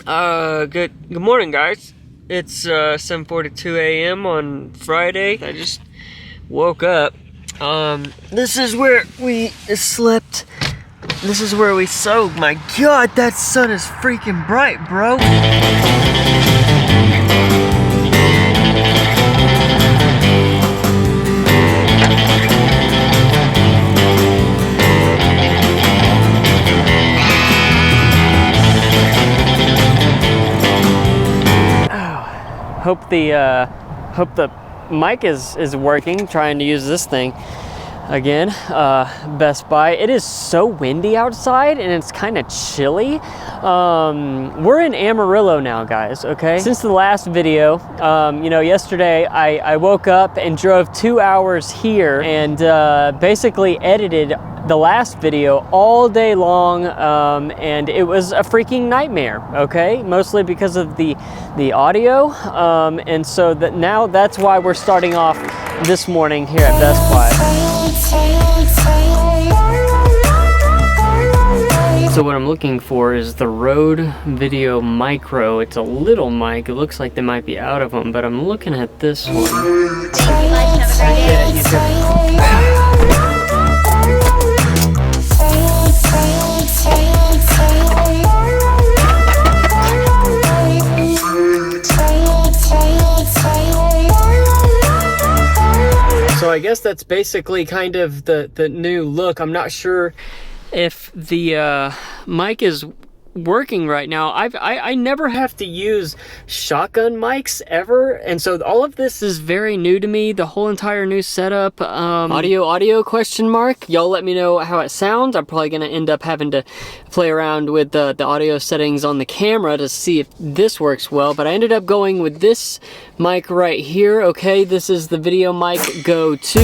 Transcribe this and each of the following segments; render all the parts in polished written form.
Good morning, guys. It's 7:42 a.m. on Friday. I just woke up. This is where we slept. This is where we sewed. My God, that sun is freaking bright, bro. Hope the mic is working. Trying to use this thing again. Best Buy. It is so windy outside and it's kind of chilly. We're in Amarillo now, guys. Okay. Since the last video, yesterday I woke up and drove 2 hours here and basically edited the last video all day long, and it was a freaking nightmare, okay? Mostly because of the audio, and so now that's why we're starting off this morning here at Best Buy. So what I'm looking for is the Rode Video Micro. It's a little mic. It looks like they might be out of them, but I'm looking at this one. Yeah, you too. So I guess that's basically kind of the new look. I'm not sure if the mic is working right now. I never have to use shotgun mics ever, and so all of this is very new to me. The whole entire new setup. Audio question mark. Y'all let me know how it sounds. I'm probably gonna end up having to play around with the audio settings on the camera to see if this works well, but I ended up going with this mic right here. Okay, this is the Video Mic Go 2.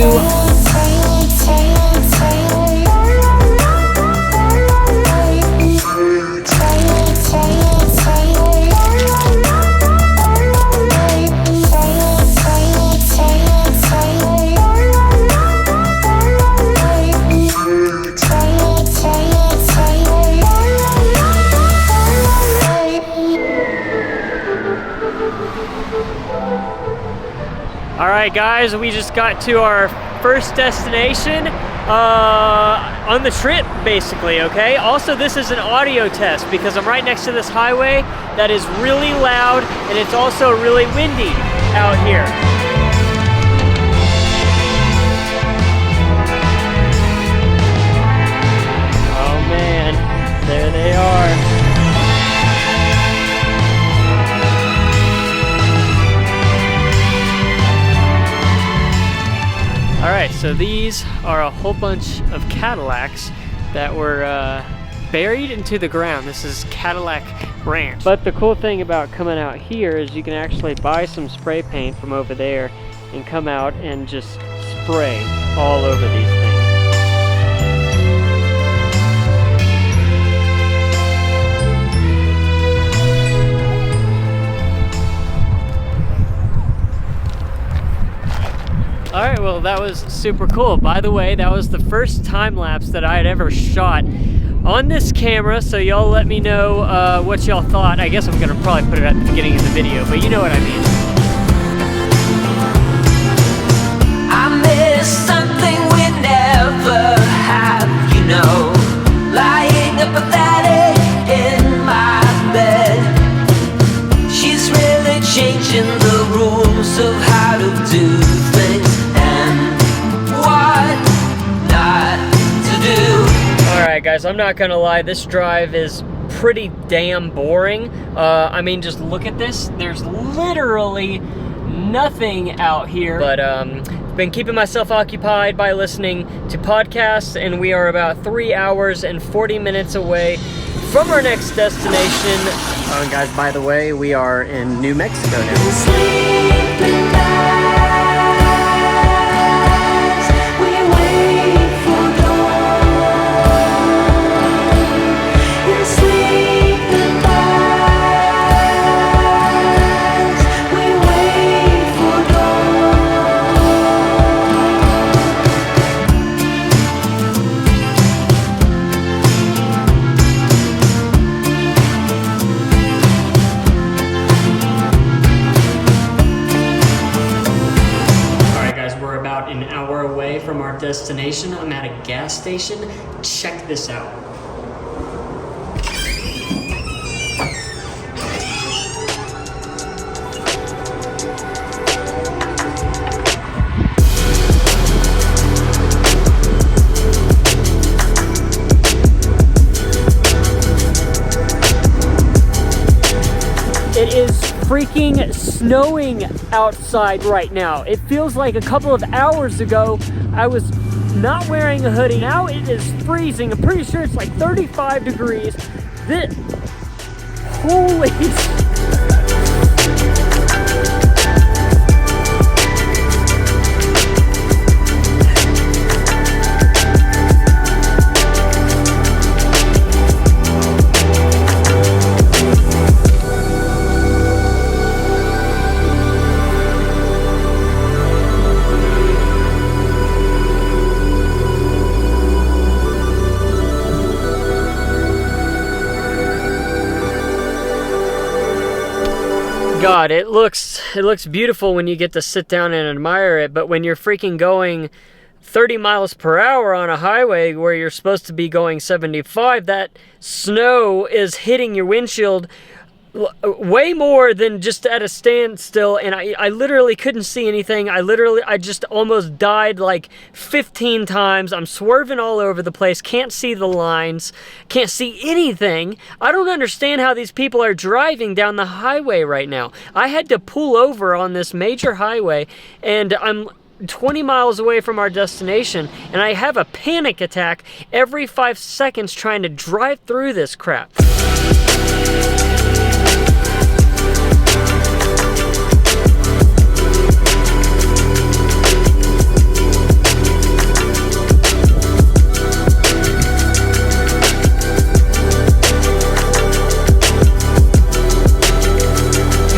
Alright guys, we just got to our first destination on the trip, basically, okay? Also, this is an audio test because I'm right next to this highway that is really loud and it's also really windy out here. Oh man, there they are. Alright, so these are a whole bunch of Cadillacs that were buried into the ground. This is Cadillac Ranch. But the cool thing about coming out here is you can actually buy some spray paint from over there and come out and just spray all over these things. Alright, well that was super cool. By the way, that was the first time lapse that I had ever shot on this camera, so y'all let me know what y'all thought. I guess I'm gonna probably put it at the beginning of the video, but you know what I mean. I miss something we never have, you know, lying apathetic in my bed. She's really changing the rules of how to do things. Alright guys, I'm not gonna lie, this drive is pretty damn boring. I mean, just look at this. There's literally nothing out here. But been keeping myself occupied by listening to podcasts, and we are about 3 hours and 40 minutes away from our next destination. Oh, and guys, by the way, we are in New Mexico now. destination. I'm at a gas station. Check this out. It is freaking snowing outside right now. It feels like a couple of hours ago I was not wearing a hoodie. Now it is freezing. I'm pretty sure it's like 35 degrees. Holy God, it looks beautiful when you get to sit down and admire it, but when you're freaking going 30 miles per hour on a highway where you're supposed to be going 75, that snow is hitting your windshield way more than just at a standstill, and I literally couldn't see anything. I just almost died like 15 times. I'm swerving all over the place, can't see the lines, can't see anything. I don't understand how these people are driving down the highway right now. I had to pull over on this major highway, and I'm 20 miles away from our destination, and I have a panic attack every 5 seconds trying to drive through this crap.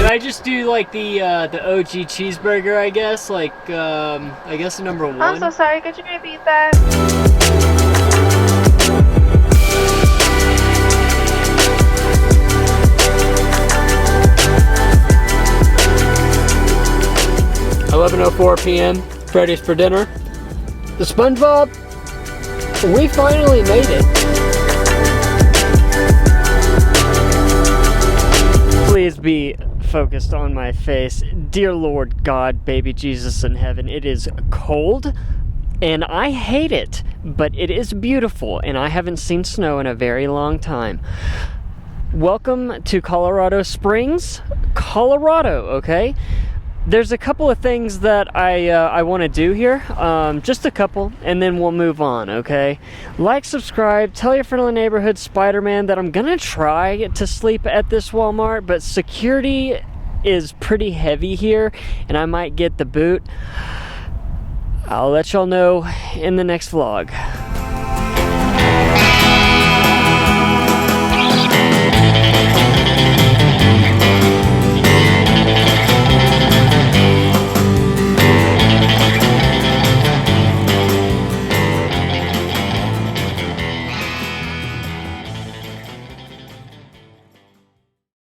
I just do like the OG cheeseburger, I guess, like I guess the number 1. I'm so sorry, could you repeat that? $11:04 p.m. Freddy's for dinner. The SpongeBob, we finally made it. Please be focused on my face. Dear Lord God, baby Jesus in heaven, it is cold and I hate it, but it is beautiful and I haven't seen snow in a very long time. Welcome to Colorado Springs, Colorado, okay? There's a couple of things that I want to do here, just a couple, and then we'll move on, okay? Like, subscribe, tell your friend in the neighborhood, Spider-Man, that I'm gonna try to sleep at this Walmart, but security is pretty heavy here, and I might get the boot. I'll let y'all know in the next vlog.